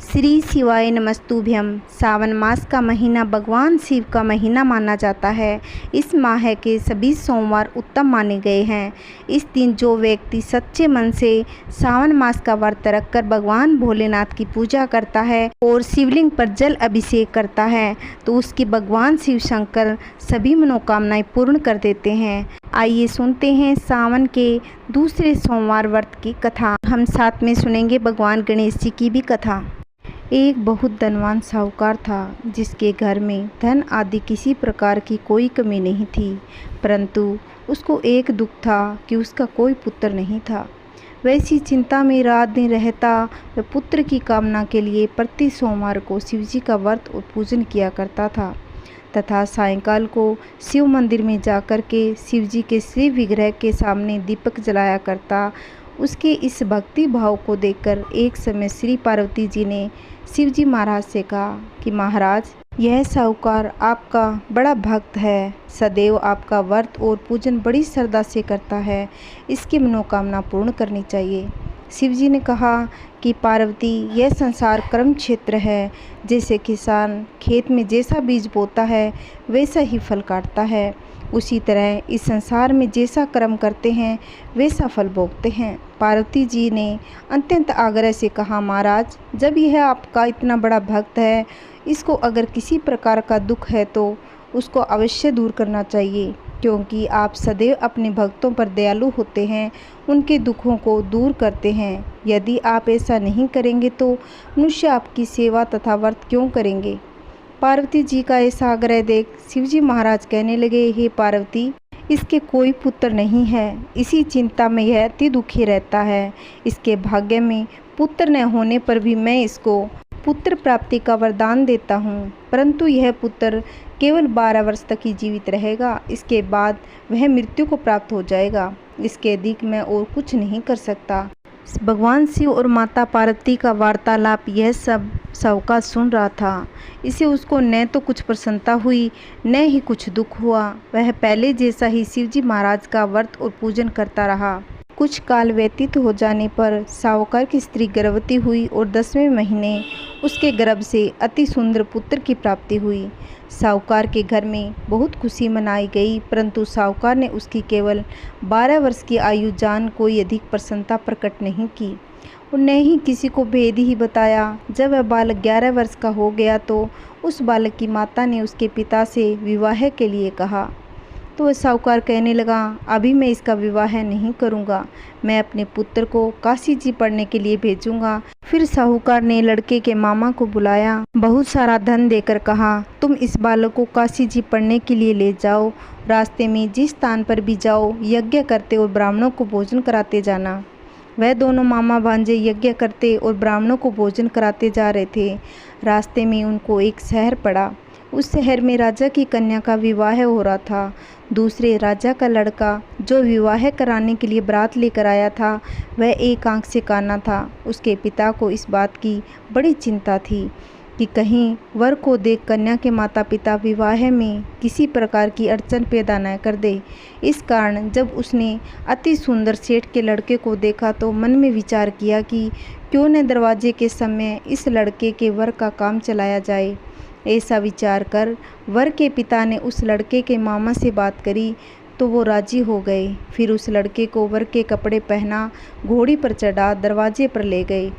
श्री शिवाय नमस्तुभ्यम। सावन मास का महीना भगवान शिव का महीना माना जाता है। इस माह के सभी सोमवार उत्तम माने गए हैं। इस दिन जो व्यक्ति सच्चे मन से सावन मास का व्रत रखकर भगवान भोलेनाथ की पूजा करता है और शिवलिंग पर जल अभिषेक करता है तो उसकी भगवान शिव शंकर सभी मनोकामनाएं पूर्ण कर देते हैं। आइए सुनते हैं सावन के दूसरे सोमवार व्रत की कथा। हम साथ में सुनेंगे भगवान गणेश जी की भी कथा। एक बहुत धनवान साहूकार था जिसके घर में धन आदि किसी प्रकार की कोई कमी नहीं थी, परंतु उसको एक दुख था कि उसका कोई पुत्र नहीं था। वैसी चिंता में रात दिन रहता वह पुत्र की कामना के लिए प्रति सोमवार को शिवजी का व्रत और पूजन किया करता था तथा सायंकाल को शिव मंदिर में जाकर के शिवजी के श्री विग्रह के सामने दीपक जलाया करता। उसके इस भक्ति भाव को देखकर एक समय श्री पार्वती जी ने शिवजी महाराज से कहा कि महाराज, यह साहूकार आपका बड़ा भक्त है, सदैव आपका व्रत और पूजन बड़ी श्रद्धा से करता है, इसकी मनोकामना पूर्ण करनी चाहिए। शिवजी ने कहा कि पार्वती, यह संसार कर्म क्षेत्र है। जैसे किसान खेत में जैसा बीज बोता है वैसा ही फल काटता है, उसी तरह इस संसार में जैसा कर्म करते हैं वैसा फल भोगते हैं। पार्वती जी ने अत्यंत आग्रह से कहा, महाराज, जब यह आपका इतना बड़ा भक्त है, इसको अगर किसी प्रकार का दुख है तो उसको अवश्य दूर करना चाहिए, क्योंकि आप सदैव अपने भक्तों पर दयालु होते हैं, उनके दुखों को दूर करते हैं। यदि आप ऐसा नहीं करेंगे तो मनुष्य आपकी सेवा तथा व्रत क्यों करेंगे। पार्वती जी का ऐसा आग्रह देख शिवजी महाराज कहने लगे, हे पार्वती, इसके कोई पुत्र नहीं है, इसी चिंता में यह अति दुखी रहता है। इसके भाग्य में पुत्र न होने पर भी मैं इसको पुत्र प्राप्ति का वरदान देता हूँ, परंतु यह पुत्र केवल 12 वर्ष तक ही जीवित रहेगा। इसके बाद वह मृत्यु को प्राप्त हो जाएगा। इसके अधिक मैं और कुछ नहीं कर सकता। भगवान शिव और माता पार्वती का वार्तालाप यह सब साहूकार सुन रहा था। इसे उसको न तो कुछ प्रसन्नता हुई न ही कुछ दुख हुआ। वह पहले जैसा ही शिवजी महाराज का व्रत और पूजन करता रहा। कुछ काल व्यतीत हो जाने पर साहूकार की स्त्री गर्भवती हुई और 10वें महीने उसके गर्भ से अति सुंदर पुत्र की प्राप्ति हुई। साहूकार के घर में बहुत खुशी मनाई गई, परंतु साहूकार ने उसकी केवल 12 वर्ष की आयु जान कोई अधिक प्रसन्नता प्रकट नहीं की और न ही किसी को भेद ही बताया। जब वह बालक 11 वर्ष का हो गया तो उस बालक की माता ने उसके पिता से विवाह के लिए कहा, तो वह साहूकार कहने लगा, अभी मैं इसका विवाह नहीं करूंगा, मैं अपने पुत्र को काशी जी पढ़ने के लिए भेजूंगा। फिर साहूकार ने लड़के के मामा को बुलाया, बहुत सारा धन देकर कहा, तुम इस बालक को काशी जी पढ़ने के लिए ले जाओ। रास्ते में जिस स्थान पर भी जाओ यज्ञ करते और ब्राह्मणों को भोजन कराते जाना। वह दोनों मामा भांजे यज्ञ करते और ब्राह्मणों को भोजन कराते जा रहे थे। रास्ते में उनको एक शहर पड़ा। उस शहर में राजा की कन्या का विवाह हो रहा था। दूसरे राजा का लड़का जो विवाह कराने के लिए बारात लेकर आया था वह एक आंख से काना था। उसके पिता को इस बात की बड़ी चिंता थी कि कहीं वर को देख कन्या के माता पिता विवाह में किसी प्रकार की अड़चन पैदा न कर दे। इस कारण जब उसने अति सुंदर सेठ के लड़के को देखा तो मन में विचार किया कि क्यों न दरवाजे के समय इस लड़के के वर का काम चलाया जाए। ऐसा विचार कर वर के पिता ने उस लड़के के मामा से बात करी तो वो राजी हो गए। फिर उस लड़के को वर के कपड़े पहना, घोड़ी पर चढ़ा दरवाजे पर ले गए।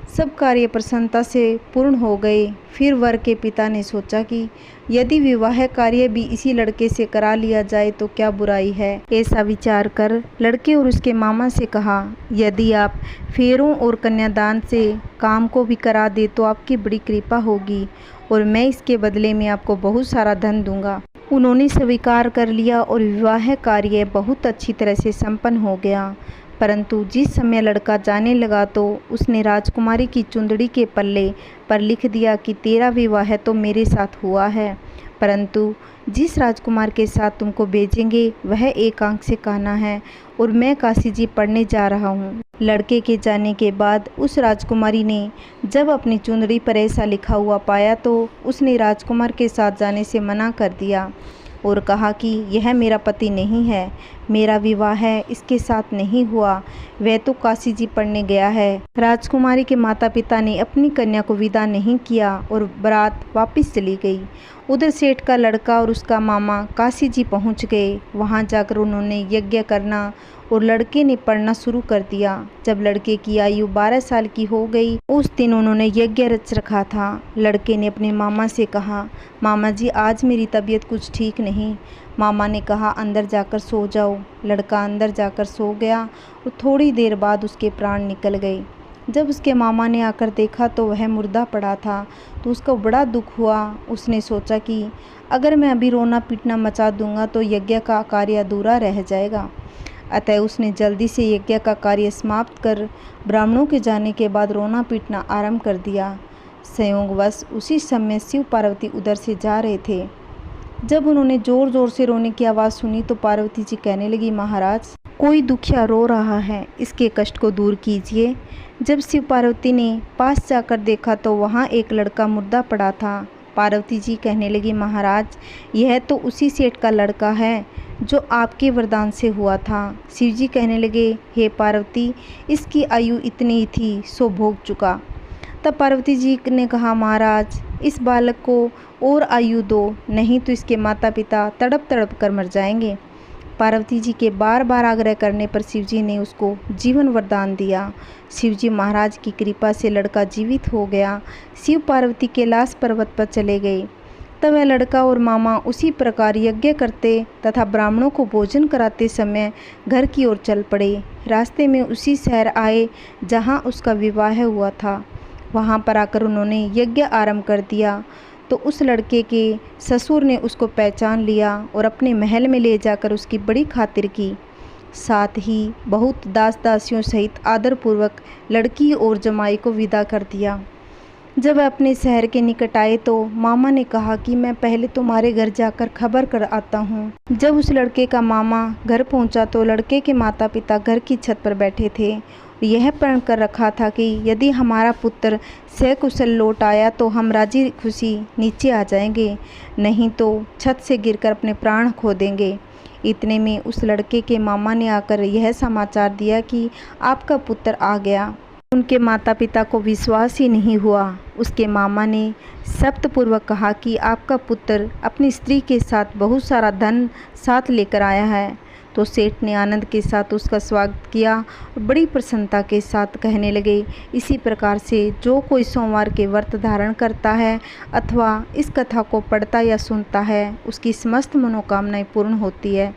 सब कार्य प्रसन्नता से पूर्ण हो गए। फिर वर के पिता ने सोचा कि यदि विवाह कार्य भी इसी लड़के से करा लिया जाए तो क्या बुराई है। ऐसा विचार कर लड़के और उसके मामा से कहा, यदि आप फेरों और कन्यादान से काम को भी करा दे तो आपकी बड़ी कृपा होगी और मैं इसके बदले में आपको बहुत सारा धन दूंगा। उन्होंने स्वीकार कर लिया और विवाह कार्य बहुत अच्छी तरह से संपन्न हो गया। परंतु जिस समय लड़का जाने लगा तो उसने राजकुमारी की चुंदड़ी के पल्ले पर लिख दिया कि तेरा विवाह तो मेरे साथ हुआ है, परंतु जिस राजकुमार के साथ तुमको भेजेंगे वह एक आंख से काना है और मैं काशी जी पढ़ने जा रहा हूँ। लड़के के जाने के बाद उस राजकुमारी ने जब अपनी चुंदड़ी पर ऐसा लिखा हुआ पाया तो उसने राजकुमार के साथ जाने से मना कर दिया और कहा कि यह मेरा पति नहीं है, मेरा विवाह है इसके साथ नहीं हुआ, वह तो काशी जी पढ़ने गया है। राजकुमारी के माता पिता ने अपनी कन्या को विदा नहीं किया और बारात वापस चली गई। उधर सेठ का लड़का और उसका मामा काशी जी पहुंच गए। वहां जाकर उन्होंने यज्ञ करना और लड़के ने पढ़ना शुरू कर दिया। जब लड़के की आयु 12 साल की हो गई, उस दिन उन्होंने यज्ञ रच रखा था। लड़के ने अपने मामा से कहा, मामा जी आज मेरी तबीयत कुछ ठीक नहीं। मामा ने कहा, अंदर जाकर सो जाओ। लड़का अंदर जाकर सो गया और थोड़ी देर बाद उसके प्राण निकल गए। जब उसके मामा ने आकर देखा तो वह मुर्दा पड़ा था, तो उसको बड़ा दुख हुआ। उसने सोचा कि अगर मैं अभी रोना पीटना मचा दूंगा तो यज्ञ का कार्य अधूरा रह जाएगा। अतः उसने जल्दी से यज्ञ का कार्य समाप्त कर ब्राह्मणों के जाने के बाद रोना पीटना आरंभ कर दिया। संयोगवश उसी समय शिव पार्वती उधर से जा रहे थे। जब उन्होंने जोर जोर से रोने की आवाज़ सुनी तो पार्वती जी कहने लगी, महाराज कोई दुखिया रो रहा है, इसके कष्ट को दूर कीजिए। जब शिव पार्वती ने पास जाकर देखा तो वहाँ एक लड़का मुर्दा पड़ा था। पार्वती जी कहने लगी, महाराज यह तो उसी सेठ का लड़का है जो आपके वरदान से हुआ था। शिव जी कहने लगे, हे पार्वती इसकी आयु इतनी ही थी सो भोग चुका। तब पार्वती जी ने कहा, महाराज इस बालक को और आयु दो, नहीं तो इसके माता पिता तड़प तड़प कर मर जाएंगे। पार्वती जी के बार बार आग्रह करने पर शिव जी ने उसको जीवन वरदान दिया। शिव जी महाराज की कृपा से लड़का जीवित हो गया। शिव पार्वती कैलाश पर्वत पर चले गए। तब वह लड़का और मामा उसी प्रकार यज्ञ करते तथा ब्राह्मणों को भोजन कराते समय घर की ओर चल पड़े। रास्ते में उसी शहर आए जहाँ उसका विवाह हुआ था। वहाँ पर आकर उन्होंने यज्ञ आरंभ कर दिया तो उस लड़के के ससुर ने उसको पहचान लिया और अपने महल में ले जाकर उसकी बड़ी खातिर की। साथ ही बहुत दास दासियों सहित आदरपूर्वक लड़की और जमाई को विदा कर दिया। जब वह अपने शहर के निकट आए तो मामा ने कहा कि मैं पहले तुम्हारे घर जाकर खबर कर आता हूँ। जब उस लड़के का मामा घर पहुँचा तो लड़के के माता पिता घर की छत पर बैठे थे। यह प्रण कर रखा था कि यदि हमारा पुत्र सकुशल लौट आया तो हम राजी खुशी नीचे आ जाएंगे, नहीं तो छत से गिरकर अपने प्राण खो देंगे। इतने में उस लड़के के मामा ने आकर यह समाचार दिया कि आपका पुत्र आ गया। उनके माता पिता को विश्वास ही नहीं हुआ। उसके मामा ने शपथपूर्वक कहा कि आपका पुत्र अपनी स्त्री के साथ बहुत सारा धन साथ लेकर आया है। तो सेठ ने आनंद के साथ उसका स्वागत किया और बड़ी प्रसन्नता के साथ कहने लगे, इसी प्रकार से जो कोई सोमवार के व्रत धारण करता है अथवा इस कथा को पढ़ता या सुनता है उसकी समस्त मनोकामनाएं पूर्ण होती है।